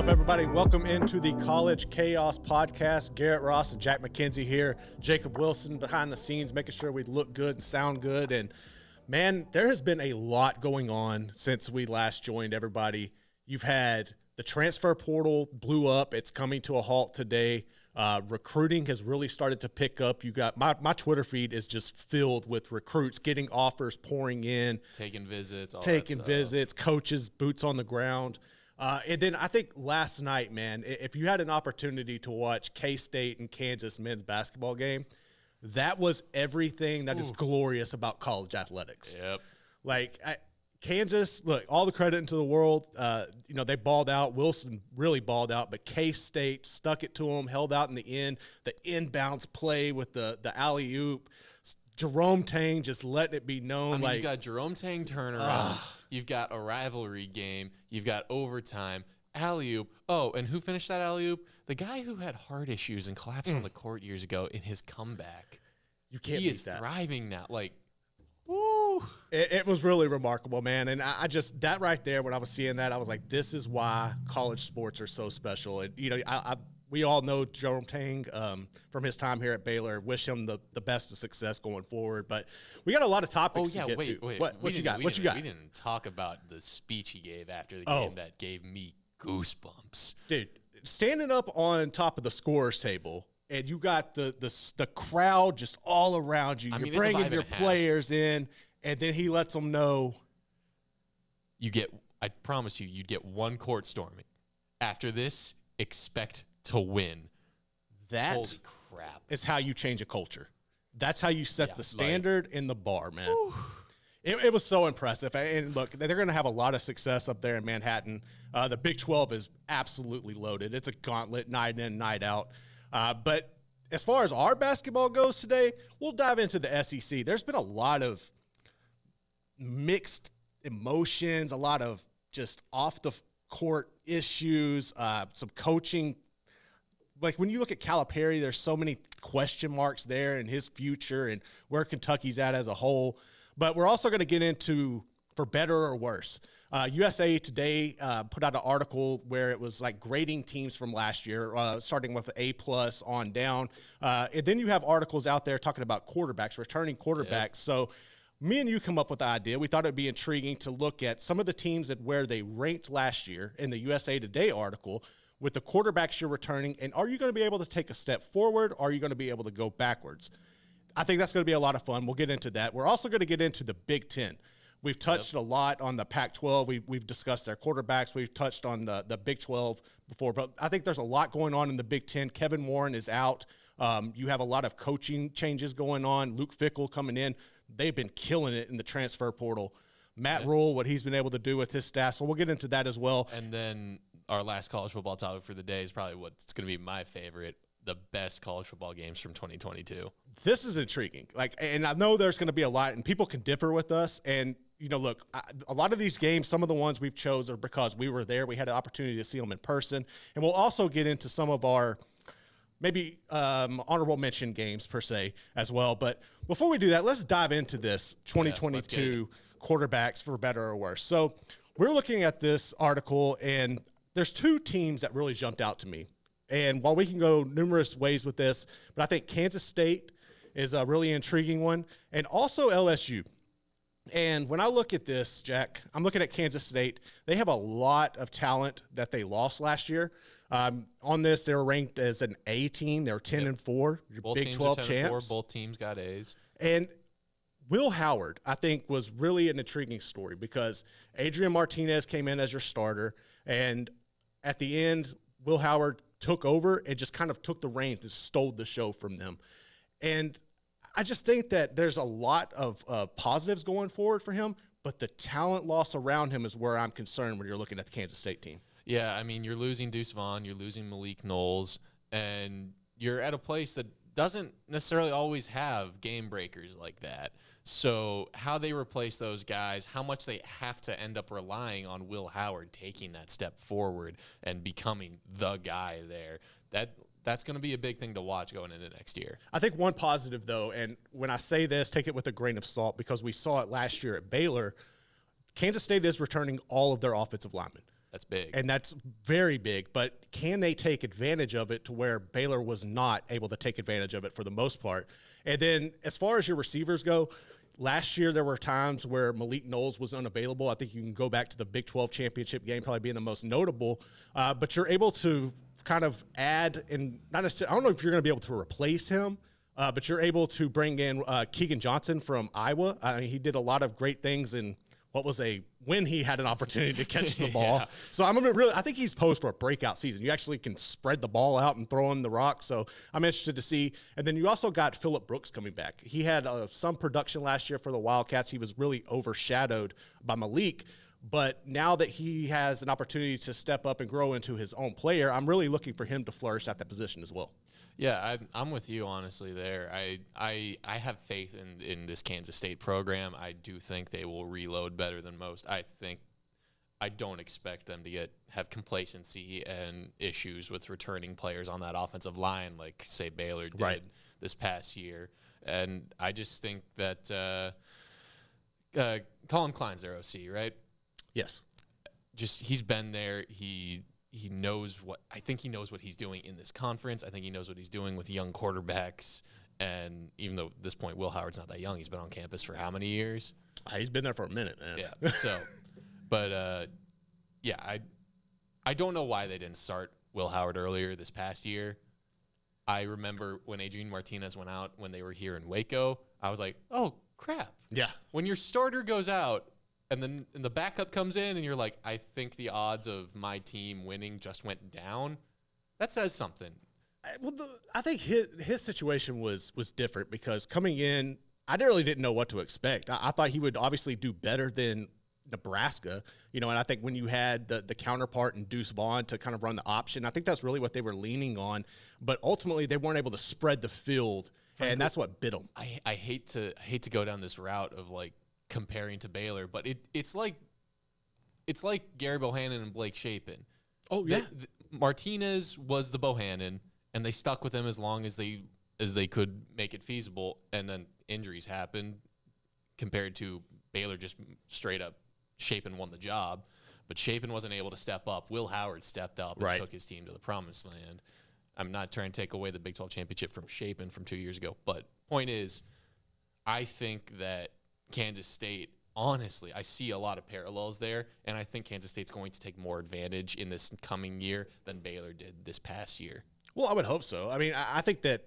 up, everybody? Welcome into the College Chaos Podcast. Garrett Ross and Jack Mackenzie here. Jacob Wilson behind the scenes, making sure we look good and sound good. And, man, there has been a lot going on since we last joined everybody. You've had the transfer portal blew up. It's coming to a halt today. Recruiting has really started to pick up. You got my Twitter feed is just filled with recruits getting offers, pouring in. Taking visits, coaches, boots on the ground. And then I think last night, man, if you had an opportunity to watch K-State and Kansas men's basketball game, that was everything that is glorious about college athletics. Yep. Like, Kansas, look, all the credit into the world. They balled out. Wilson really balled out, but K-State stuck it to them, held out in the end. The inbounds play with the alley-oop. Jerome Tang just letting it be known. You got Jerome Tang turnaround. You've got a rivalry game. You've got overtime. Alley-oop. Oh, and who finished that alley-oop? The guy who had heart issues and collapsed on the court years ago in his comeback. You can't He beat is that. thriving now. Woo! It was really remarkable, man. And I just, that right there, when I was seeing that, I was like, this is why college sports are so special. And, we all know Jerome Tang from his time here at Baylor. Wish him the best of success going forward. But we got a lot of topics to get to. What you got? We didn't talk about the speech he gave after the game that gave me goosebumps. Dude, standing up on top of the scorer's table, and you got the crowd just all around you. You're bringing your players in, and then he lets them know. I promise you'd get one court storming. After this, expect to win. That Holy crap. is how you change a culture. That's how you set the standard in the bar, man. It was so impressive. And look, they're going to have a lot of success up there in Manhattan. The Big 12 is absolutely loaded. It's a gauntlet, night in, night out. But as far as our basketball goes today, we'll dive into the SEC. There's been a lot of mixed emotions, a lot of just off the court issues, some coaching. Like when you look at Calipari, there's so many question marks there in his future and where Kentucky's at as a whole. But we're also going to get into for better or worse. USA Today put out an article where it was like grading teams from last year, starting with A+ on down. And then you have articles out there talking about quarterbacks, returning quarterbacks. Yep. So me and you come up with the idea. We thought it'd be intriguing to look at some of the teams that where they ranked last year in the USA Today article with the quarterbacks you're returning. And are you going to be able to take a step forward? Or are you going to be able to go backwards? I think that's going to be a lot of fun. We'll get into that. We're also going to get into the Big Ten. We've touched a lot on the Pac-12. We've discussed their quarterbacks. We've touched on the Big 12 before. But I think there's a lot going on in the Big Ten. Kevin Warren is out. You have a lot of coaching changes going on. Luke Fickell coming in. They've been killing it in the transfer portal. Matt Rule, what he's been able to do with his staff. So we'll get into that as well. And then our last college football topic for the day is probably what's going to be my favorite, the best college football games from 2022. This is intriguing. And I know there's going to be a lot, and people can differ with us. And, look, a lot of these games, some of the ones we've chose are because we were there. We had an opportunity to see them in person. And we'll also get into some of our maybe honorable mention games per se as well. But before we do that, let's dive into this 2022 quarterbacks for better or worse. So we're looking at this article, and there's two teams that really jumped out to me. And while we can go numerous ways with this, but I think Kansas State is a really intriguing one, and also LSU. And when I look at this, Jack, I'm looking at Kansas State. They have a lot of talent that they lost last year. On this, they were ranked as an A team. They were 10-4, Big 12 champs. Both teams got A's. And Will Howard, I think, was really an intriguing story because Adrian Martinez came in as your starter, and at the end, Will Howard took over and just kind of took the reins and stole the show from them. And I just think that there's a lot of positives going forward for him, but the talent loss around him is where I'm concerned when you're looking at the Kansas State team. Yeah, I mean, you're losing Deuce Vaughn, you're losing Malik Knowles, and you're at a place that doesn't necessarily always have game breakers like that. So how they replace those guys, how much they have to end up relying on Will Howard taking that step forward and becoming the guy there, that's going to be a big thing to watch going into next year. I think one positive, though, and when I say this, take it with a grain of salt because we saw it last year at Baylor, Kansas State is returning all of their offensive linemen. That's big. And that's very big, but can they take advantage of it to where Baylor was not able to take advantage of it for the most part? And then as far as your receivers go, last year there were times where Malik Knowles was unavailable. I think you can go back to the Big 12 championship game probably being the most notable, but you're able to kind of add, and not necessarily, I don't know if you're going to be able to replace him, but you're able to bring in Keegan Johnson from Iowa. He did a lot of great things in when he had an opportunity to catch the ball. Yeah. So I think he's posed for a breakout season. You actually can spread the ball out and throw him the rock. So I'm interested to see. And then you also got Phillip Brooks coming back. He had some production last year for the Wildcats. He was really overshadowed by Malik. But now that he has an opportunity to step up and grow into his own player, I'm really looking for him to flourish at that position as well. Yeah, I'm with you honestly there. I have faith in this Kansas State program. I do think they will reload better than most. I don't expect them to have complacency and issues with returning players on that offensive line like, say, Baylor did this past year. And I just think that Colin Klein's their OC, right? Yes. Just he's been there. He knows I think he knows what he's doing in this conference. I think he knows what he's doing with young quarterbacks. And even though at this point Will Howard's not that young, he's been on campus for how many years? He's been there for a minute, man. Yeah. So, but yeah, I don't know why they didn't start Will Howard earlier this past year. I remember when Adrian Martinez went out when they were here in Waco. I was like, oh crap. Yeah. When your starter goes out, and then the backup comes in, and you're like, I think the odds of my team winning just went down. That says something. Well, I think his situation was different because coming in, I really didn't know what to expect. I thought he would obviously do better than Nebraska, and I think when you had the counterpart in Deuce Vaughn to kind of run the option, I think that's really what they were leaning on. But ultimately, they weren't able to spread the field, and that's what bit them. I hate to go down this route of like comparing to Baylor, but it's like Gary Bohannon and Blake Shapen. Oh yeah, Martinez was the Bohannon, and they stuck with him as long as they could make it feasible, and then injuries happened. Compared to Baylor, just straight up, Shapen won the job, but Shapen wasn't able to step up. Will Howard stepped up and took his team to the promised land. I'm not trying to take away the Big 12 championship from Shapen from 2 years ago, but point is, I think that Kansas State, honestly, I see a lot of parallels there, and I think Kansas State's going to take more advantage in this coming year than Baylor did this past year. Well, I would hope so. I mean, I think that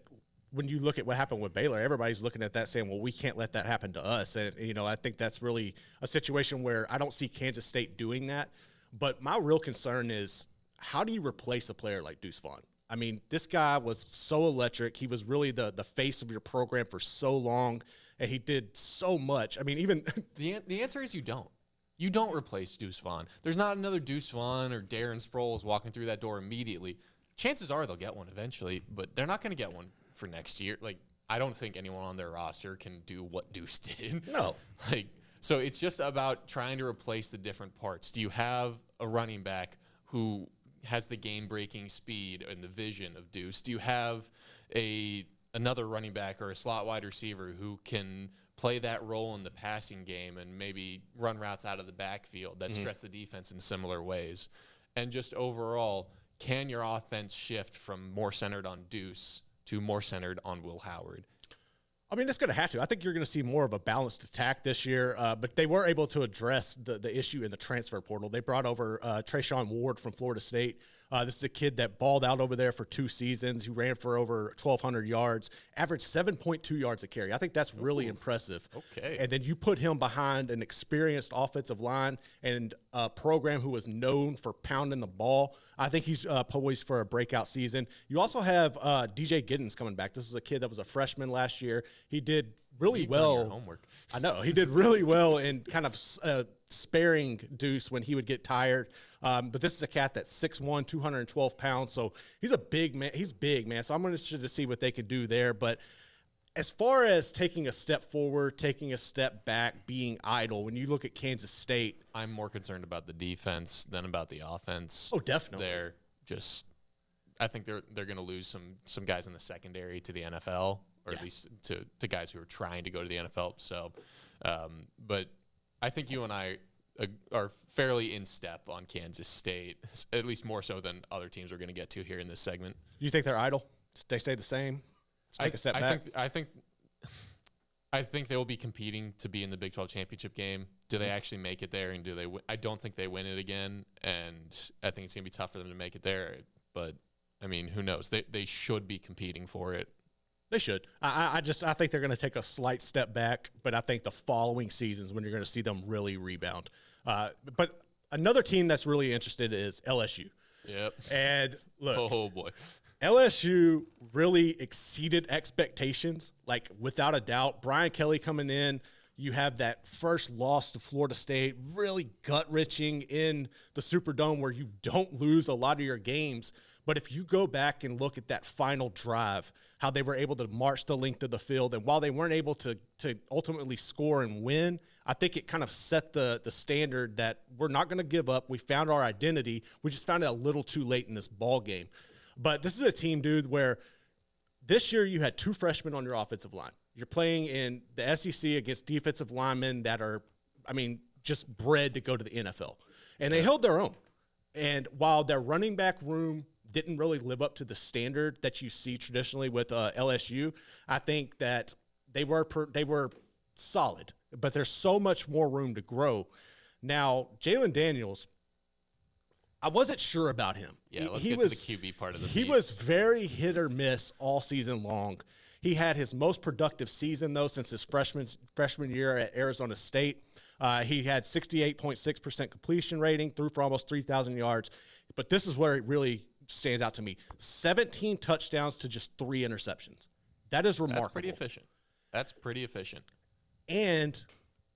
when you look at what happened with Baylor, everybody's looking at that saying, well, we can't let that happen to us. And, I think that's really a situation where I don't see Kansas State doing that. But my real concern is, how do you replace a player like Deuce Vaughn? I mean, this guy was so electric. He was really the face of your program for so long, and he did so much. I mean, even the answer is you don't. You don't replace Deuce Vaughn. There's not another Deuce Vaughn or Darren Sproles walking through that door immediately. Chances are they'll get one eventually, but they're not going to get one for next year. Like, I don't think anyone on their roster can do what Deuce did. No. So it's just about trying to replace the different parts. Do you have a running back who has the game-breaking speed and the vision of Deuce? Do you have another running back or a slot wide receiver who can play that role in the passing game and maybe run routes out of the backfield that stress the defense in similar ways? And just overall, can your offense shift from more centered on Deuce to more centered on Will Howard? I mean, it's going to have to. I think you're going to see more of a balanced attack this year, but they were able to address the issue in the transfer portal. They brought over Trayshawn Ward from Florida State. This is a kid that balled out over there for 2 seasons, who ran for over 1,200 yards, averaged 7.2 yards a carry. I think that's really impressive. Okay. And then you put him behind an experienced offensive line and a program who was known for pounding the ball. I think he's poised for a breakout season. You also have DJ Giddens coming back. This is a kid that was a freshman last year. He did really well. Done your homework. I know. He did really well in kind of sparing Deuce when he would get tired. But this is a cat that's 6'1", 212 pounds. So he's a big man. He's big, man. So I'm interested to see what they can do there. But as far as taking a step forward, taking a step back, being idle, when you look at Kansas State, I'm more concerned about the defense than about the offense. Oh, definitely. I think they're going to lose some guys in the secondary to the NFL, or at least to guys who are trying to go to the NFL. So, but I think you and I are fairly in step on Kansas State, at least more so than other teams we're going to get to here in this segment. You think they're idle? They stay the same? Take a step back? I think they will be competing to be in the Big 12 championship game. Do they actually make it there, and do they win? I don't think they win it again, and I think it's going to be tough for them to make it there. But, I mean, who knows? They should be competing for it. They should. I think they're going to take a slight step back, but I think the following seasons when you're going to see them really rebound. But another team that's really interested is LSU. Yep. And look. Oh, boy. LSU really exceeded expectations, like without a doubt. Brian Kelly coming in, you have that first loss to Florida State, really gut-wrenching in the Superdome where you don't lose a lot of your games. But if you go back and look at that final drive, how they were able to march the length of the field, and while they weren't able to ultimately score and win, I think it kind of set the standard that we're not going to give up. We found our identity. We just found it a little too late in this ball game. But this is a team, dude, where this year you had 2 freshmen on your offensive line. You're playing in the SEC against defensive linemen that are, I mean, just bred to go to the NFL. And they held their own. And while their running back room didn't really live up to the standard that you see traditionally with LSU, I think that they were solid. But there's so much more room to grow. Now, Jalen Daniels, I wasn't sure about him. Yeah, let's get to the QB part of the piece. He was very hit or miss all season long. He had his most productive season, though, since his freshman year at Arizona State. He had 68.6% completion rating, threw for almost 3,000 yards. But this is where it really stands out to me. 17 touchdowns to just 3 interceptions. That is remarkable. That's pretty efficient. And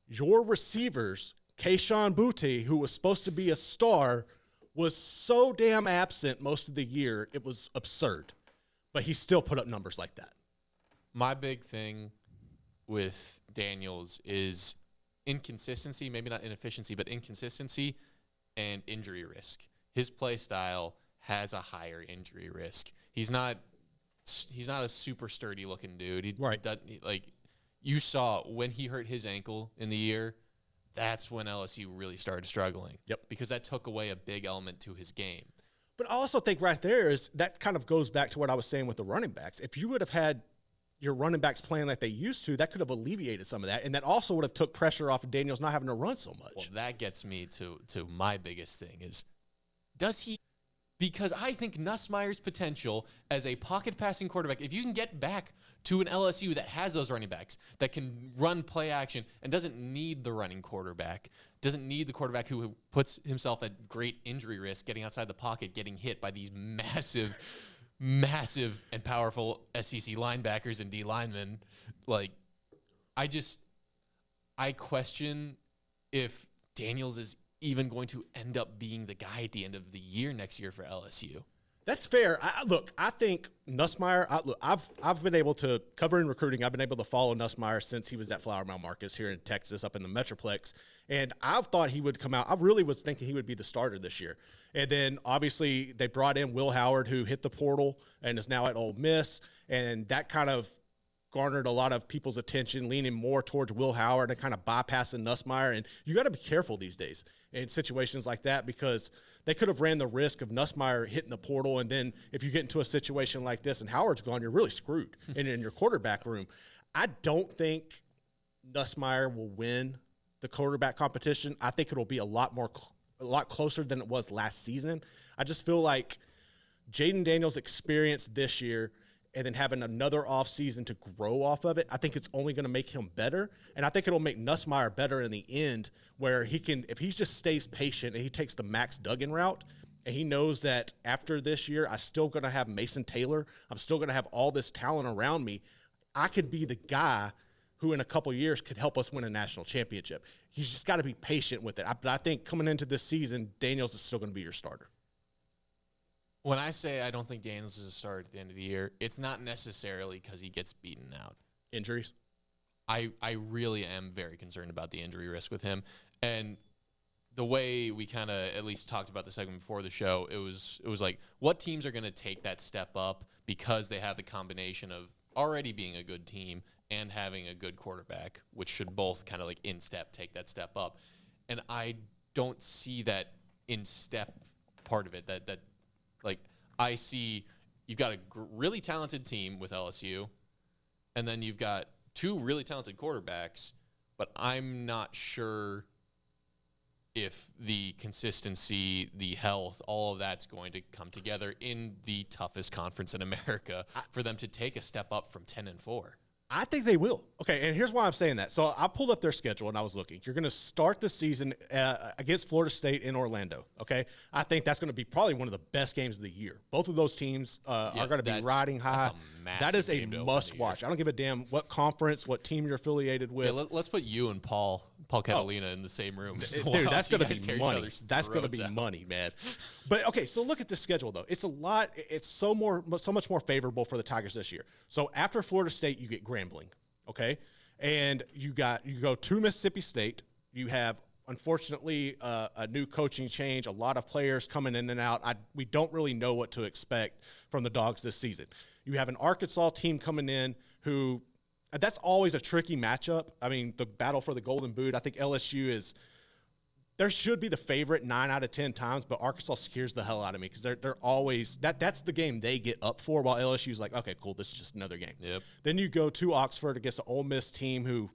your receivers, Keyshawn Boutte, who was supposed to be a star, was so damn absent most of the year, it was absurd. But he still put up numbers like that. My big thing with Daniels is inconsistency, maybe not inefficiency, but inconsistency and injury risk. His play style has a higher injury risk. He's not a super sturdy looking dude. Like you saw when he hurt his ankle in the year, that's when LSU really started struggling. Yep. Because that took away a big element to his game. But I also think right there is that kind of goes back to what I was saying with the running backs. If you would have had your running backs playing like they used to, that could have alleviated some of that. And that also would have took pressure off of Daniels not having to run so much. Well, that gets me to my biggest thing is, does he – because I think Nussmeier's potential as a pocket passing quarterback, if you can get back to an LSU that has those running backs, that can run play action and doesn't need the running quarterback, doesn't need the quarterback who puts himself at great injury risk, getting outside the pocket, getting hit by these massive and powerful SEC linebackers and D linemen. Like, I question if Daniels is even going to end up being the guy at the end of the year next year for LSU. That's fair. I think Nussmeier. I've been able to cover in recruiting. I've been able to follow Nussmeier since he was at Flower Mound Marcus here in Texas, up in the Metroplex, and I've thought he would come out. I really was thinking he would be the starter this year. And then obviously they brought in Will Howard, who hit the portal and is now at Ole Miss, and that kind of garnered a lot of people's attention, leaning more towards Will Howard and kind of bypassing Nussmeier. And you got to be careful these days in situations like that, because they could have ran the risk of Nussmeier hitting the portal, and then if you get into a situation like this and Howard's gone, you're really screwed in your quarterback room. I don't think Nussmeier will win the quarterback competition. I think it'll be a lot closer than it was last season. I just feel like Jaden Daniels' experience this year and then having another offseason to grow off of it, I think it's only going to make him better. And I think it'll make Nussmeier better in the end, where he can, if he just stays patient and he takes the Max Duggan route, and he knows that after this year, I'm still going to have Mason Taylor, I'm still going to have all this talent around me, I could be the guy who in a couple years could help us win a national championship. He's just got to be patient with it. But I think coming into this season, Daniels is still going to be your starter. When I say I don't think Daniels is a starter at the end of the year, it's not necessarily because he gets beaten out. Injuries? I really am very concerned about the injury risk with him. And the way we kind of at least talked about the segment before the show, it was like, what teams are going to take that step up because they have the combination of already being a good team and having a good quarterback, which should both kind of like in step take that step up. and I don't see that in step part of it. That like I see you've got a really talented team with LSU, and then you've got two really talented quarterbacks, but I'm not sure if the consistency, the health, all of that's going to come together in the toughest conference in America for them to take a step up from 10-4. I think they will. Okay, and here's why I'm saying that. So I pulled up their schedule and I was looking. You're going to start the season against Florida State in Orlando, okay? I think that's going to be probably one of the best games of the year. Both of those teams are going to be riding high. That is a must-watch. I don't give a damn what conference, what team you're affiliated with. Yeah, let's put you and Paul Catalina in the same room. Dude, that's going to be money. That's going to be money, man. But, okay, so look at the schedule, though. It's a lot. It's so much more favorable for the Tigers this year. So after Florida State, you get Grambling, okay? And you go to Mississippi State. You have, unfortunately, a new coaching change, a lot of players coming in and out. We don't really know what to expect from the Dogs this season. You have an Arkansas team coming in who – that's always a tricky matchup. I mean, the battle for the Golden Boot, I think LSU there should be the favorite 9 out of 10 times, but Arkansas scares the hell out of me because they're always that's the game they get up for, while LSU's like, okay, cool, this is just another game. Yep. Then you go to Oxford against an Ole Miss team who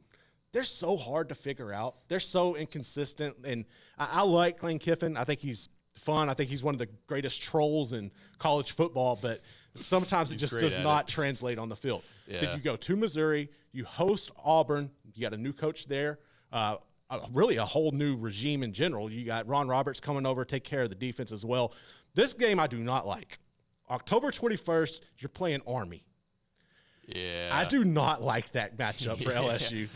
they're so hard to figure out. They're so inconsistent, and I like Lane Kiffin. I think he's fun. I think he's one of the greatest trolls in college football, but sometimes it just does not translate on the field. Yeah. Then you go to Missouri, you host Auburn, you got a new coach there, really a whole new regime in general. You got Ron Roberts coming over to take care of the defense as well. This game I do not like. October 21st, you're playing Army. Yeah. I do not like that matchup for LSU.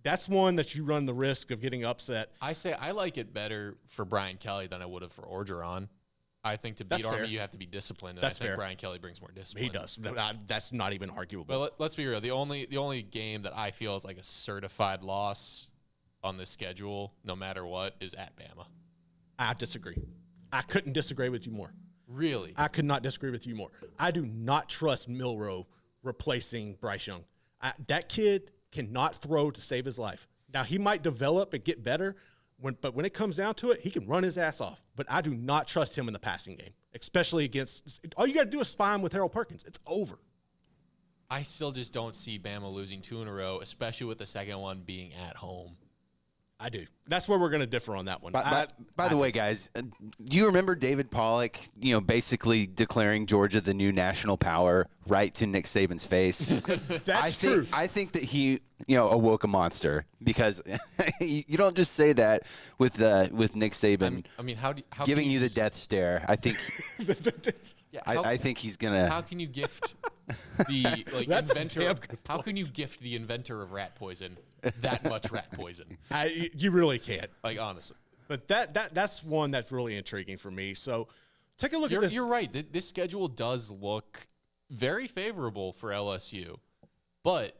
That's one that you run the risk of getting upset. I say I like it better for Brian Kelly than I would have for Orgeron. I think to beat Army, you have to be disciplined, and I think Brian Kelly brings more discipline. He does. That's not even arguable. But let's be real. The only game that I feel is like a certified loss on this schedule, no matter what, is at Bama. I disagree. I couldn't disagree with you more. Really? I could not disagree with you more. I do not trust Milroe replacing Bryce Young. That kid cannot throw to save his life. Now, he might develop and get better, but when it comes down to it, he can run his ass off. But I do not trust him in the passing game, especially against – all you got to do is spy him with Harold Perkins. It's over. I still just don't see Bama losing 2 in a row, especially with the second one being at home. I do. That's where we're going to differ on that one. By the way, guys, do you remember David Pollack, basically declaring Georgia the new national power right to Nick Saban's face? That's true. I think that he, awoke a monster, because you don't just say that with Nick Saban. I mean, how giving you the death stare? I think. I think he's gonna. How can you gift the inventor? How can you gift the inventor of rat poison that much rat poison? You really can't. Like, honestly. But that's one that's really intriguing for me. So take a look at this. You're right. This schedule does look very favorable for LSU. But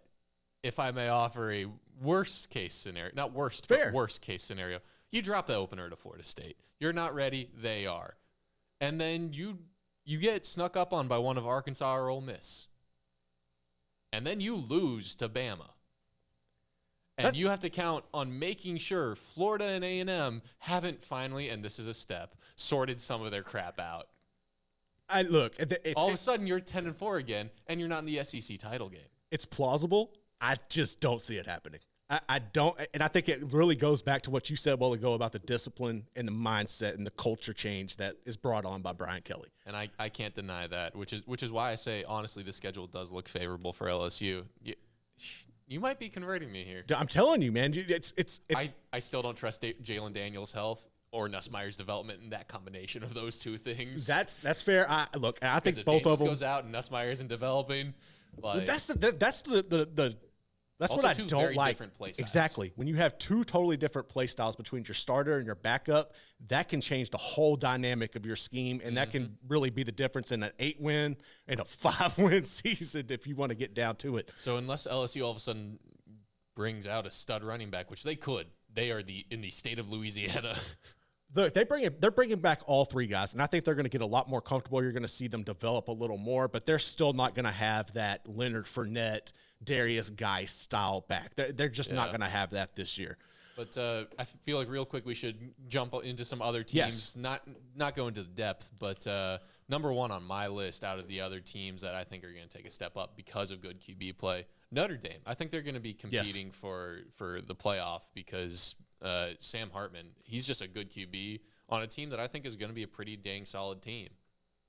if I may offer a worst case scenario, not worst, but worst case scenario, you drop the opener to Florida State. You're not ready. They are. And then you get snuck up on by one of Arkansas or Ole Miss. And then you lose to Bama. And you have to count on making sure Florida and A&M haven't finally, and this is a step, sorted some of their crap out. All of a sudden, you're 10-4 again, and you're not in the SEC title game. It's plausible. I just don't see it happening. I don't, and I think it really goes back to what you said a while ago about the discipline and the mindset and the culture change that is brought on by Brian Kelly. And I can't deny that, which is why I say, honestly, the schedule does look favorable for LSU. You might be converting me here. I'm telling you, man. I still don't trust Jalen Daniels' health or Nussmeier's development in that combination of those two things. That's fair. I think both Daniels of them goes out and Nussmeier isn't developing. Like, that's what I don't like. Exactly. When you have two totally different play styles between your starter and your backup, that can change the whole dynamic of your scheme, and that can really be the difference in an 8-win and a 5-win season if you want to get down to it. So unless LSU all of a sudden brings out a stud running back, which they could, they are in the state of Louisiana. They're bringing back all three guys, and I think they're going to get a lot more comfortable. You're going to see them develop a little more, but they're still not going to have that Leonard Fournette, Darius Guice style back. They're just not going to have that this year. But I feel like real quick we should jump into some other teams. Yes. Not go into the depth, but number one on my list out of the other teams that I think are going to take a step up because of good QB play, Notre Dame. I think they're going to be competing for the playoff because Sam Hartman, he's just a good QB on a team that I think is going to be a pretty dang solid team.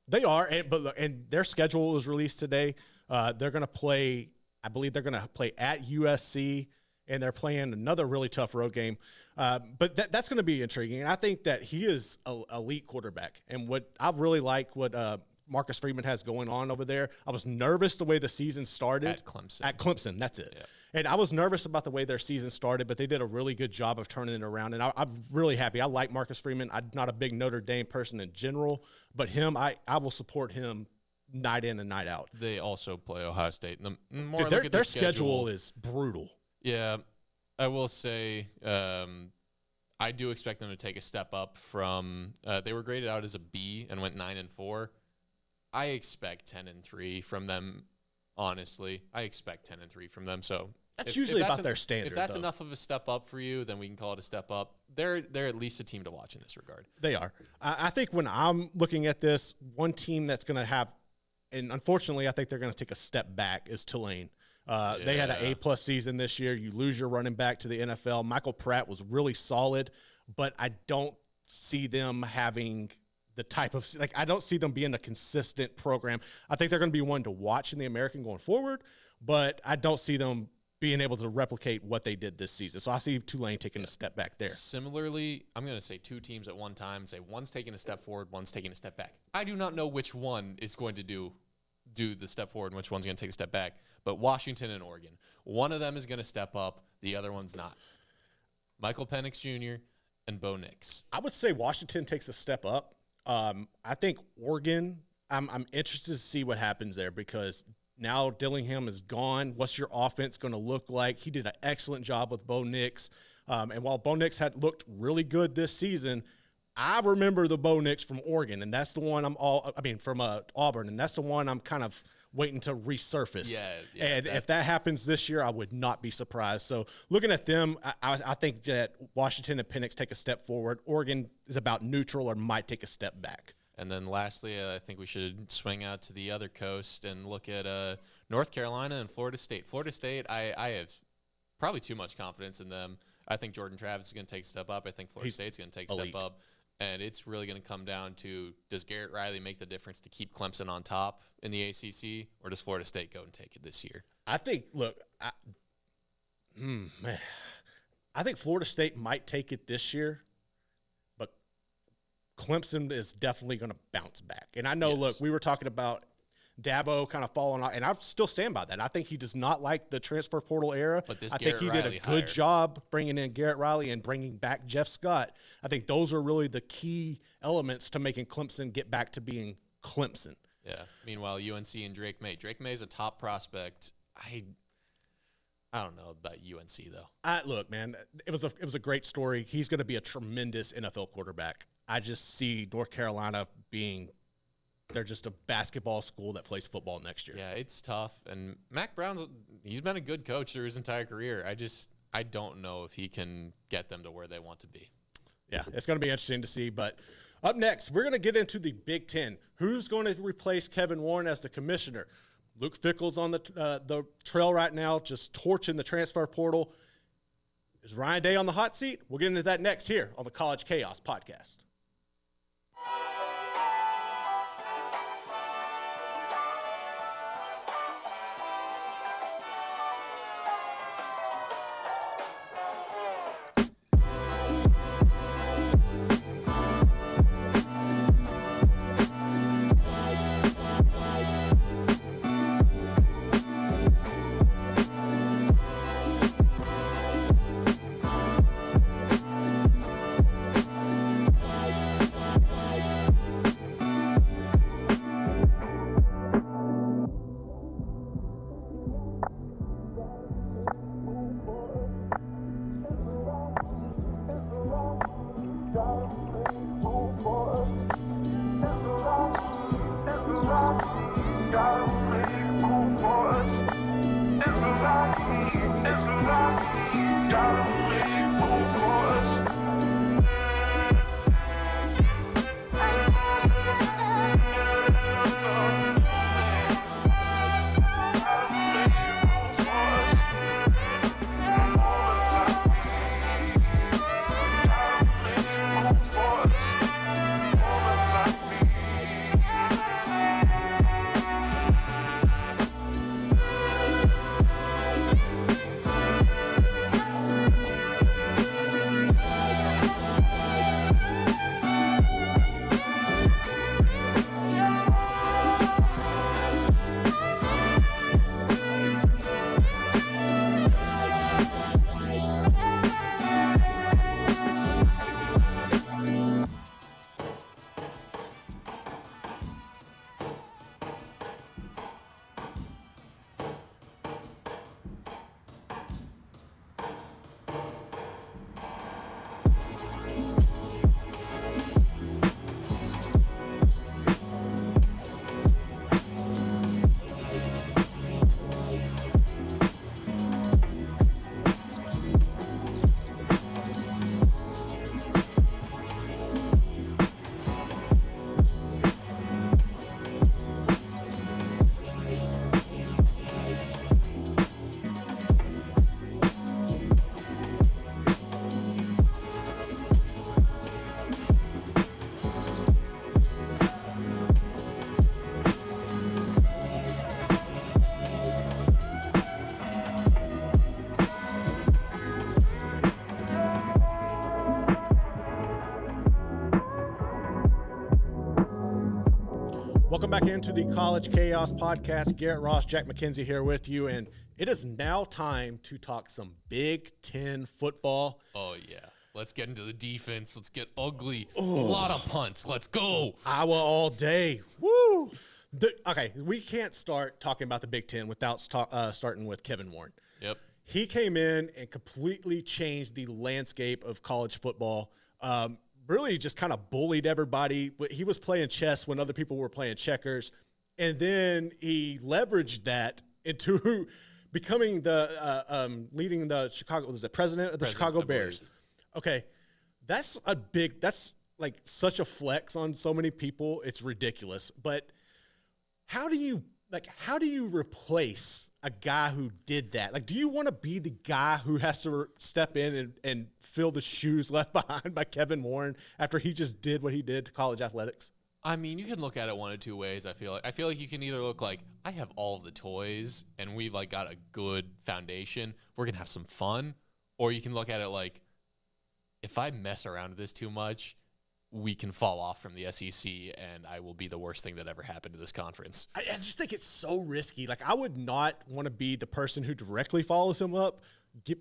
They are, and their schedule was released today. They're going to play, I believe they're going to play at USC, and they're playing another really tough road game. But that's going to be intriguing. And I think that he is an elite quarterback. And what I really like what Marcus Freeman has going on over there. I was nervous the way the season started. At Clemson, that's it. Yeah. And I was nervous about the way their season started, but they did a really good job of turning it around. And I'm really happy. I like Marcus Freeman. I'm not a big Notre Dame person in general, but him, I will support him night in and night out. They also play Ohio State. And the more Dude, I look at their schedule is brutal. Yeah, I will say I do expect them to take a step up from they were graded out as a B and went 9-4. I expect 10-3 from them. Honestly, I expect 10-3 from them. So that's usually about their standard. If that's enough of a step up for you, then we can call it a step up. They're at least a team to watch in this regard. They are. I think when I'm looking at this, one team that's going to have, and unfortunately, I think they're going to take a step back is Tulane. They had an A+ season this year. You lose your running back to the NFL. Michael Pratt was really solid, but I don't see them having the type of, like, I don't see them being a consistent program. I think they're going to be one to watch in the American going forward, but I don't see them being able to replicate what they did this season. So I see Tulane taking a step back there. Similarly, I'm going to say two teams at one time, say one's taking a step forward, one's taking a step back. I do not know which one is going to do the step forward and which one's going to take a step back, but Washington and Oregon, one of them is going to step up, the other one's not. Michael Penix Jr. and Bo Nix. I would say Washington takes a step up. I think Oregon, I'm interested to see what happens there because now Dillingham is gone. What's your offense going to look like? He did an excellent job with Bo Nix. And while Bo Nix had looked really good this season, I remember the Bo Nix from Oregon, and that's the one from Auburn, and that's the one I'm kind of waiting to resurface. Yeah, and if that happens this year, I would not be surprised. So looking at them, I think that Washington and Penix take a step forward. Oregon is about neutral or might take a step back. And then lastly, I think we should swing out to the other coast and look at North Carolina and Florida State. Florida State, I have probably too much confidence in them. I think Jordan Travis is going to take a step up. I think Florida State's going to take a step up. And it's really going to come down to, does Garrett Riley make the difference to keep Clemson on top in the ACC, or does Florida State go and take it this year? I think, I think Florida State might take it this year, but Clemson is definitely going to bounce back. And I know, Look, we were talking about Dabo kind of falling off, and I still stand by that. I think he does not like the transfer portal era. But I think he did a good job bringing in Garrett Riley and bringing back Jeff Scott. I think those are really the key elements to making Clemson get back to being Clemson. Yeah. Meanwhile, UNC and Drake May. Drake May is a top prospect. I don't know about UNC though. Look, man, it was a great story. He's going to be a tremendous NFL quarterback. I just see North Carolina being. They're just a basketball school that plays football next year. Yeah, it's tough. And Mac he's been a good coach through his entire career. I don't know if he can get them to where they want to be. Yeah, it's going to be interesting to see. But up next, we're going to get into the Big Ten. Who's going to replace Kevin Warren as the commissioner? Luke Fickell's on the trail right now, just torching the transfer portal. Is Ryan Day on the hot seat? We'll get into that next here on the College Chaos Podcast. Welcome back into the College Chaos Podcast. Garrett Ross, Jack Mackenzie here with you, and it is now time to talk some Big Ten football. Oh, yeah. Let's get into the defense. Let's get ugly. A lot of punts. Let's go. Iowa all day. Woo! Okay, we can't start talking about the Big Ten without starting with Kevin Warren. Yep. He came in and completely changed the landscape of college football. Really just kind of bullied everybody. He was playing chess when other people were playing checkers. And then he leveraged that into becoming leading the Chicago, was the president of the Chicago Bears. Okay. That's like such a flex on so many people. It's ridiculous. But how do you replace a guy who did that? Like, do you want to be the guy who has to step in and fill the shoes left behind by Kevin Warren after he just did what he did to college athletics? I mean, you can look at it one of two ways. I feel like you can either look like, I have all of the toys and we've like got a good foundation. We're going to have some fun. Or you can look at it like, if I mess around with this too much, we can fall off from the SEC, and I will be the worst thing that ever happened to this conference. I just think it's so risky. Like, I would not want to be the person who directly follows him up.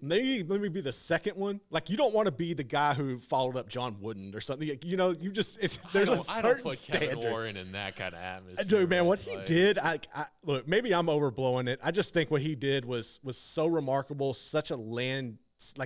Maybe let me be the second one. Like, you don't want to be the guy who followed up John Wooden or something. You know, you just there's a certain I don't put standard. Kevin Warren in that kind of atmosphere. Dude, man, what he did, I look, maybe I'm overblowing it. I just think what he did was so remarkable, such a landscape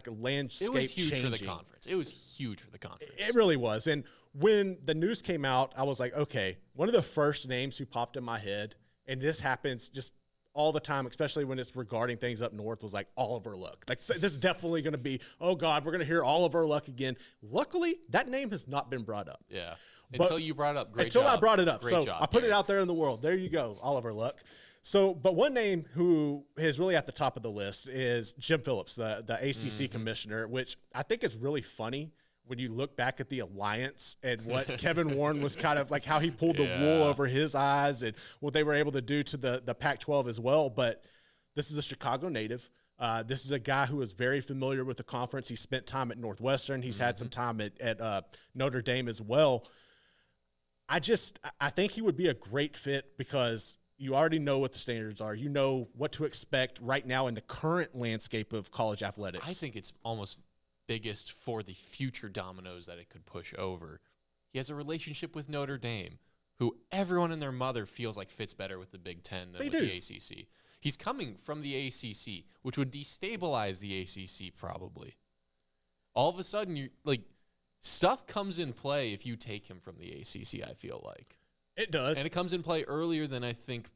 It was huge changing. for the conference. It was huge for the conference. It really was. And when the news came out, I was like, okay, one of the first names who popped in my head, and this happens just all the time, especially when it's regarding things up north, was like Oliver Luck. Like, this is definitely going to be, oh God, we're going to hear Oliver Luck again. Luckily, that name has not been brought up. Yeah. Until you brought it up. Great until job. I brought it up. Great So job, I put Garrett. it out there in the world. There you go, Oliver Luck. So, but one name who is really at the top of the list is Jim Phillips, the ACC commissioner, which I think is really funny when you look back at the alliance and what Kevin Warren was kind of like, how he pulled the wool over his eyes and what they were able to do to the Pac-12 as well. But this is a Chicago native. This is a guy who is very familiar with the conference. He spent time at Northwestern. He's had some time at Notre Dame as well. I think he would be a great fit because you already know what the standards are. You know what to expect right now in the current landscape of college athletics. I think it's almost biggest for the future dominoes that it could push over. He has a relationship with Notre Dame, who everyone and their mother feels like fits better with the Big Ten than the ACC. He's coming from the ACC, which would destabilize the ACC probably. All of a sudden, you like stuff comes in play if you take him from the ACC, I feel like. It does. And it comes in play earlier than I think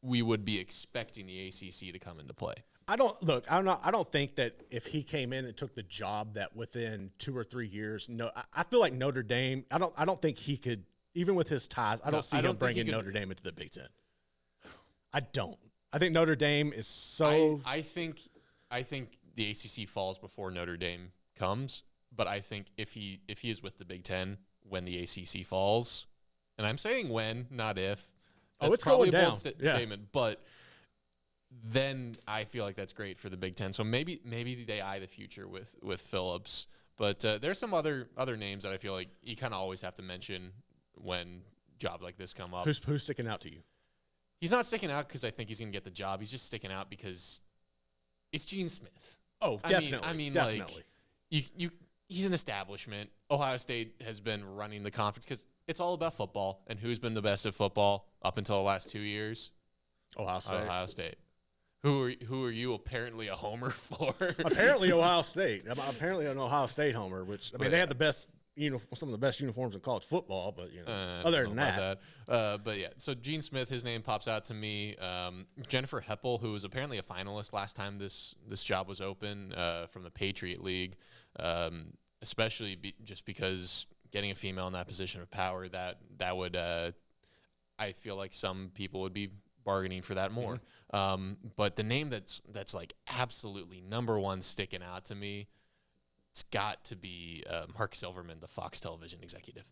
we would be expecting the ACC to come into play. I don't think that if he came in and took the job that within 2 or 3 years. No, I feel like Notre Dame. I don't think he could, even with his ties. I don't see him bringing Notre Dame into the Big Ten. I don't. I think Notre Dame is so. I think the ACC falls before Notre Dame comes. But I think if he is with the Big Ten when the ACC falls, and I'm saying when, not if. That's it's probably going a down. bold statement, but then I feel like that's great for the Big Ten. So maybe they eye the future with Phillips. But there's some other names that I feel like you kind of always have to mention when jobs like this come up. Who's sticking out to you? He's not sticking out because I think he's going to get the job. He's just sticking out because it's Gene Smith. Oh, definitely. I mean, definitely. Like he's an establishment. Ohio State has been running the conference because it's all about football. And who's been the best at football up until the last 2 years? Ohio State. Who are you apparently a homer for? Apparently Ohio State. I'm apparently an Ohio State homer, which, I mean, they had the best, some of the best uniforms in college football, but, other than that. But, yeah, so Gene Smith, his name pops out to me. Jennifer Heppel, who was apparently a finalist last time this job was open from the Patriot League, especially just because getting a female in that position of power, that would I feel like some people would be bargaining for that more. But the name that's like absolutely number one sticking out to me, it's got to be Mark Silverman, the Fox television executive.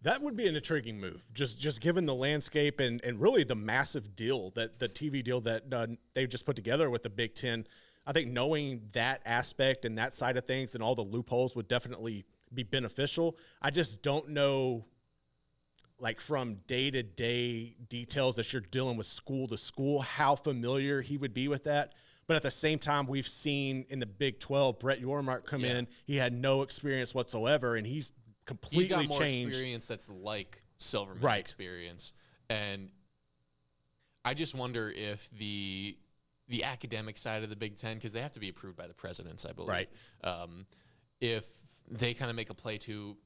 That would be an intriguing move, just given the landscape and really the massive deal, the TV deal that they've just put together with the Big Ten. I think knowing that aspect and that side of things and all the loopholes would definitely be beneficial. I just don't know. like from day-to-day details that you're dealing with school to school, how familiar he would be with that. But at the same time, we've seen in the Big 12, Brett Yormark come in. He had no experience whatsoever, and he's completely He's got more changed. experience that's like Silverman's experience. And I just wonder if the academic side of the Big Ten, because they have to be approved by the presidents, I believe. If they kind of make a play to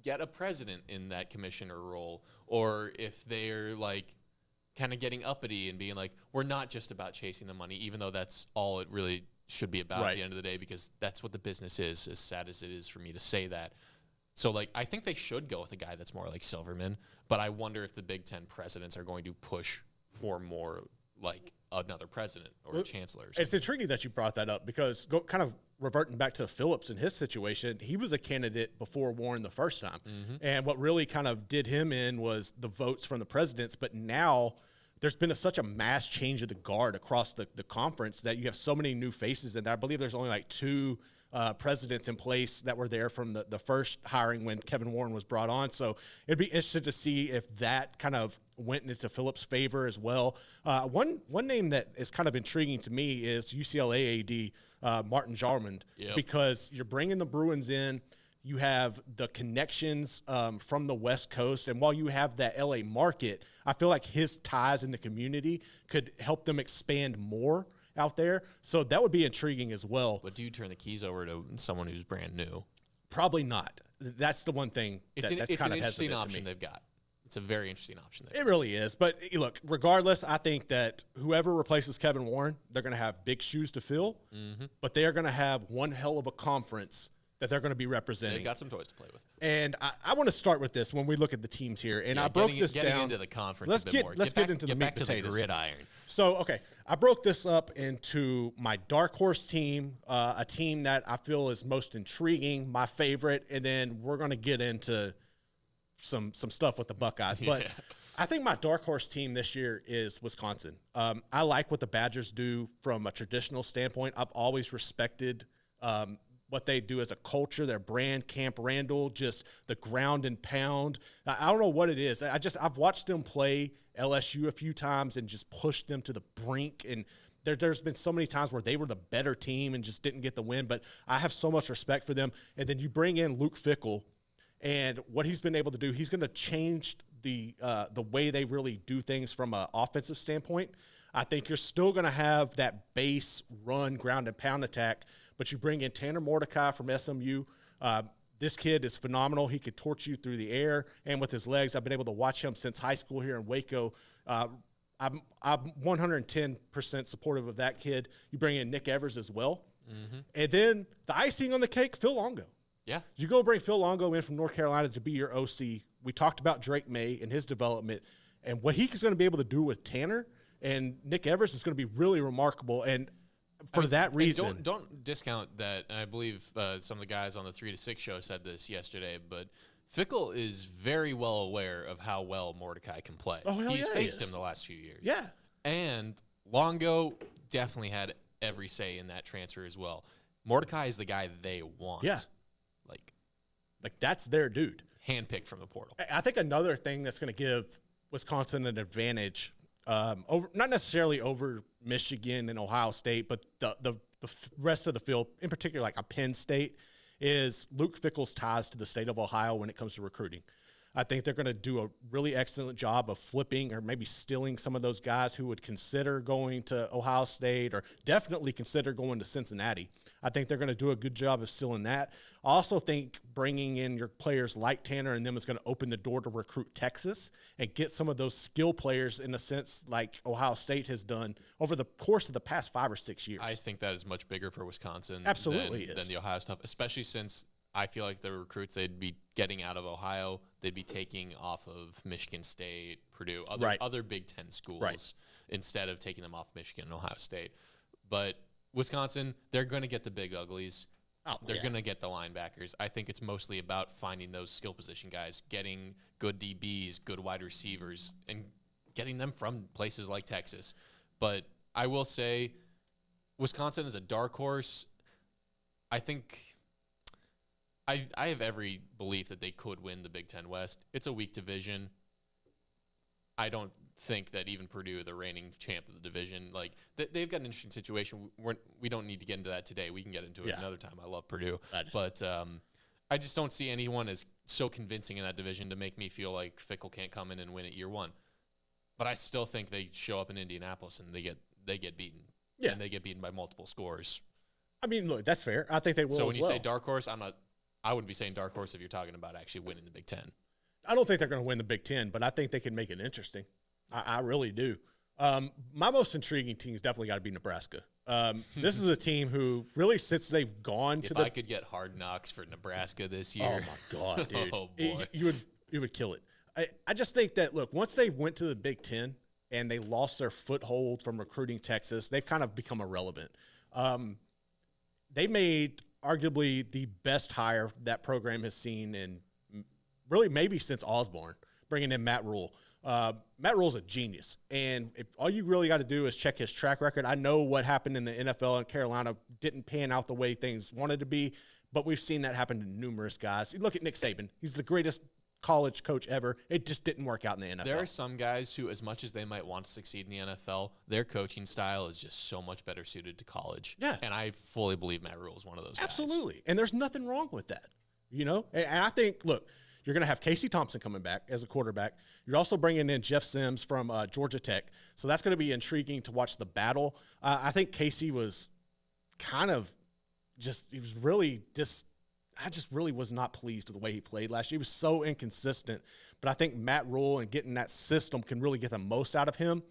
get a president in that commissioner role, or if they're like kind of getting uppity and being like, we're not just about chasing the money, even though that's all it really should be about at the end of the day, because that's what the business is, as sad as it is for me to say that. So, like, I think they should go with a guy that's more like Silverman, but I wonder if the Big Ten presidents are going to push for more like another president or a chancellor. Or it's intriguing that you brought that up, because kind of reverting back to Phillips and his situation, he was a candidate before Warren the first time. And what really kind of did him in was the votes from the presidents. But now there's been such a mass change of the guard across the conference that you have so many new faces. And I believe there's only like 2 presidents in place that were there from the first hiring when Kevin Warren was brought on. So it'd be interesting to see if that kind of went into Phillips' favor as well. One name that is kind of intriguing to me is UCLA AD Martin Jarmond, because you're bringing the Bruins in. You have the connections from the West Coast. And while you have that LA market, I feel like his ties in the community could help them expand more out there. So that would be intriguing as well. But do you turn the keys over to someone who's brand new? Probably not. That's the one thing that's kind of hesitant to me. It's an interesting option they've got. It's a very interesting option. It really is. But look, regardless, I think that whoever replaces Kevin Warren, they're going to have big shoes to fill, but they are going to have one hell of a conference that they're going to be representing. They've got some toys to play with. And I want to start with this when we look at the teams here. And I broke this down. Getting into the conference a bit more. Let's get into the meat back potatoes. to the gridiron. So, okay, I broke this up into my dark horse team, a team that I feel is most intriguing, my favorite, and then we're going to get into some stuff with the Buckeyes. But I think my dark horse team this year is Wisconsin. I like what the Badgers do from a traditional standpoint. I've always respected what they do as a culture, their brand, Camp Randall, just the ground and pound. I don't know what it is. I've watched them play LSU a few times and just pushed them to the brink. And there's been so many times where they were the better team and just didn't get the win. But I have so much respect for them. And then you bring in Luke Fickell, and what he's been able to do, he's going to change the way they really do things from an offensive standpoint. I think you're still going to have that base run, ground and pound attack, but you bring in Tanner Mordecai from SMU. This kid is phenomenal. He could torch you through the air and with his legs. I've been able to watch him since high school here in Waco. I'm 110% supportive of that kid. You bring in Nick Evers as well. And then the icing on the cake, Phil Longo. Yeah. You go bring Phil Longo in from North Carolina to be your OC. We talked about Drake May and his development, and what he's going to be able to do with Tanner and Nick Evers is going to be really remarkable. And for that reason, don't discount that. And I believe some of the guys on the 3 to 6 show said this yesterday, but Fickell is very well aware of how well Mordecai can play. Oh, hell He's yeah, faced he is. him the last few years. Yeah. And Longo definitely had every say in that transfer as well. Mordecai is the guy they want. Yeah. Like that's their dude. Handpicked from the portal. I think another thing that's going to give Wisconsin an advantage, over not necessarily over Michigan and Ohio State, but the rest of the field, in particular like a Penn State, is Luke Fickell's ties to the state of Ohio when it comes to recruiting. I think they're going to do a really excellent job of flipping or maybe stealing some of those guys who would consider going to Ohio State or definitely consider going to Cincinnati. I think they're going to do a good job of stealing that. I also think bringing in your players like Tanner and them is going to open the door to recruit Texas and get some of those skill players in a sense like Ohio State has done over the course of the past 5 or 6 years. I think that is much bigger for Wisconsin Absolutely than the Ohio stuff, especially since I feel like the recruits they'd be getting out of Ohio, they'd be taking off of Michigan State, Purdue, other Big Ten schools instead of taking them off Michigan and Ohio State. But Wisconsin, they're going to get the big uglies. They're going to get the linebackers. I think it's mostly about finding those skill position guys, getting good DBs, good wide receivers, and getting them from places like Texas. But I will say Wisconsin is a dark horse. I think I have every belief that they could win the Big Ten West. It's a weak division. I don't think that even Purdue, the reigning champ of the division, like they've got an interesting situation. We don't need to get into that today. We can get into it another time. I love Purdue, but I just don't see anyone as so convincing in that division to make me feel like Fickle can't come in and win it year one. But I still think they show up in Indianapolis and they get beaten. Yeah, and they get beaten by multiple scores. I mean, look, that's fair. I think they will. So when you say dark horse, I wouldn't be saying dark horse if you're talking about actually winning the Big Ten. I don't think they're going to win the Big Ten, but I think they can make it interesting. I really do. My most intriguing team's definitely got to be Nebraska. This is a team who really, since they've gone to if I could get Hard Knocks for Nebraska this year. Oh, my God, dude. Oh, boy. You would kill it. I just think that, look, once they went to the Big Ten and they lost their foothold from recruiting Texas, they've kind of become irrelevant. They made arguably the best hire that program has seen in really maybe since Osborne, bringing in Matt Rule. Matt Rule's a genius, and all you really got to do is check his track record. I know what happened in the NFL in Carolina didn't pan out the way things wanted to be, but we've seen that happen to numerous guys. You look at Nick Saban. He's the greatest college coach ever. It just didn't work out in the NFL. There are some guys who, as much as they might want to succeed in the NFL, their coaching style is just so much better suited to college. Yeah. And I fully believe Matt Rule is one of those guys. Absolutely. And there's nothing wrong with that, you know? And I think, look, you're going to have Casey Thompson coming back as a quarterback. You're also bringing in Jeff Sims from Georgia Tech. So that's going to be intriguing to watch the battle. I think Casey was kind of he was really I just really was not pleased with the way he played last year. He was so inconsistent. But I think Matt Rule and getting that system can really get the most out of him.